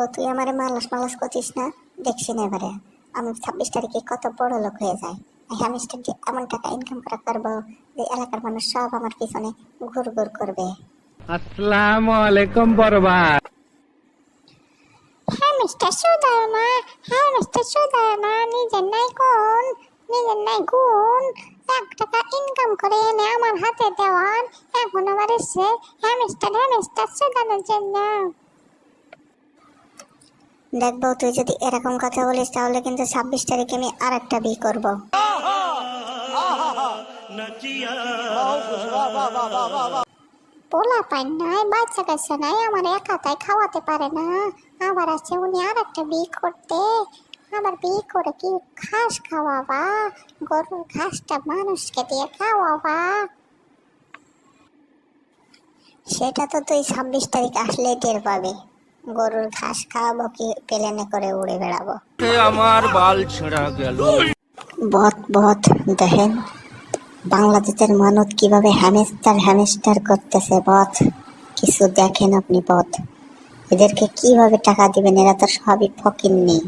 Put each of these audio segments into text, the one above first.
দেখবো তুই আমারে মালাস মালাস করছিস না, দেখছি না এবারে আমি 26 তারিখে কত বড় লোক হয়ে যায়। হ্যামস্টার দিয়ে এমন টাকা ইনকাম করা করবো যে এলাকার মানুষ সব আমার পিছনে ঘুর ঘুর করবে। আসসালামু আলাইকুম বরবাদ। হ্যামস্টার সুদারমা, হ্যামস্টার সুদারমা, নিজের নাই কোন, নিজের নাই গুণ, 1 টাকা ইনকাম করে এনে আমার হাতে দেওয়ার, এখন আবার এসে হ্যামস্টার হ্যামস্টার সুদানোর জন্য। দেখবো তুই যদি এরকম কথা বলিস তাহলে কিন্তু 26 তারিখে আমি আর একটা বিয়ে করবো। পোলা পাই নাই, বাচ্চা কাচ্চা নাই, আমার একাতাই খাওয়াতে পারে না, আবার আছে উনি আর একটা বিয়ে করতে। আবার বিয়ে করে কি ঘাস খাওয়াবা, গরুর ঘাসটা মানুষকে দিয়ে খাওয়াবা। সেটা তো তুই 26 তারিখ আসলেই টের পাবি, গরুর ঘাস খাওয়াবো কি প্লেনে করে উড়ে বেড়াবো। আমার বাল ছেঁড়া গেল। বত বত দেখেন বাংলাদেশের মানুষ কিভাবে হ্যামস্টার হ্যামস্টার করতেছে। বত কিছু দেখেন আপনি, বত এদেরকে কিভাবে টাকা দিবেন, এরা তো সবই ফকিন্নি।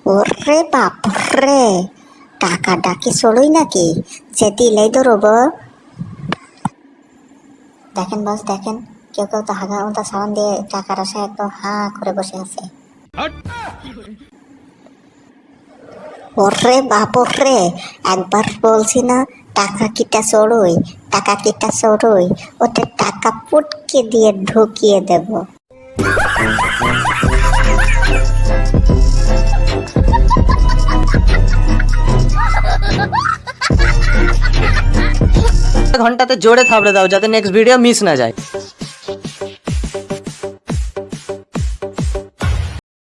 ওরে বাপ রে, টাকা ডাকি চড়ুই নাকি যে দিলেই ধরবো। দেখেন বস দেখেন, কেউ কেউ তো হাগা উল্টা সাবান দিয়ে টাকার আশায় একদম হা করে বসে আছে। ওরে বাপ রে, একবার বলছি না টাকা কিটা চড়ুই, টাকা কিটা চড়ুই, ওতে টাকা পুটকে দিয়ে ঢুকিয়ে দেব। ঘন্টাতে জোরে থাবড়ে দাও যাতে নেক্সট ভিডিও মিস না যায়।